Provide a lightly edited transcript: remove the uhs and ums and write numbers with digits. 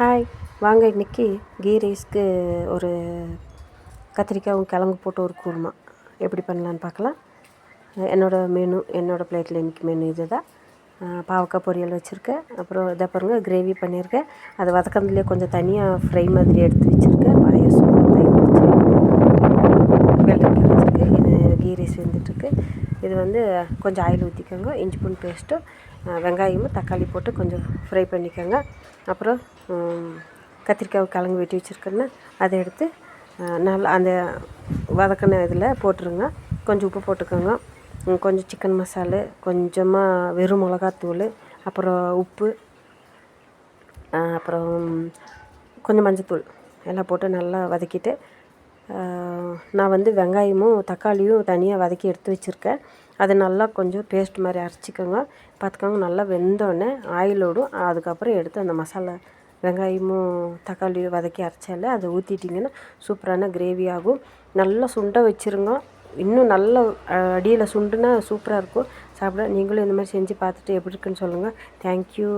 Hi, வாங்க இன்றைக்கி key ரைஸ்க்கு ஒரு கத்திரிக்காயும் கிழங்கு போட்டு ஒரு குருமா எப்படி பண்ணலான்னு பார்க்கலாம். என்னோடய பிளேட்டில் இன்றைக்கி மெனு இது தான். பாவக்காய் பொரியல் வச்சுருக்கேன். அப்புறம் இதை பாருங்கள், கிரேவி பண்ணியிருக்கேன். அதை வதக்கிறதுலேயே கொஞ்சம் தனியாக ஃப்ரை மாதிரி எடுத்து வச்சுருக்கேன். பழைய வெள்ளரிக்காய் வச்சுருக்கேன். இது கீ ரைஸ் வெந்துட்டுருக்கு. இது வந்து கொஞ்சம் ஆயில் ஊற்றிக்கோங்க. இஞ்சி பூண்டு பேஸ்ட்டும் வெங்காயமும் தக்காளி போட்டு கொஞ்சம் ஃப்ரை பண்ணிக்கோங்க. அப்புறம் கத்திரிக்காய் கிழங்கு வெட்டி வச்சுருக்கேன்னா அதை எடுத்து நல்லா அந்த வதக்கின இதில் போட்டுருங்க. கொஞ்சம் உப்பு போட்டுக்கோங்க, கொஞ்சம் சிக்கன் மசாலா, கொஞ்சமாக வெறும் மிளகாத்தூள், அப்புறம் உப்பு, அப்புறம் கொஞ்சம் மஞ்சத்தூள் எல்லாம் போட்டு நல்லா வதக்கிட்டு, நான் வந்து வெங்காயமும் தக்காளியும் தனியாக வதக்கி எடுத்து வச்சுருக்கேன். அதை நல்லா கொஞ்சம் பேஸ்ட் மாதிரி அரைச்சிக்கோங்க. பார்த்துக்கோங்க, நல்லா வெந்தோடனே ஆயிலோடும் அதுக்கப்புறம் எடுத்து அந்த மசாலா வெங்காயமும் தக்காளியும் வதக்கி அரைச்சால அதை ஊற்றிட்டிங்கன்னா சூப்பரான கிரேவி ஆகும். நல்லா சுண்ட வச்சுருங்க. இன்னும் நல்லா அடியில் சுண்டுனா சூப்பராக இருக்கும் சாப்பிட. நீங்களும் இந்த மாதிரி செஞ்சு பார்த்துட்டு எப்படி இருக்குன்னு சொல்லுங்கள். தேங்க்யூ.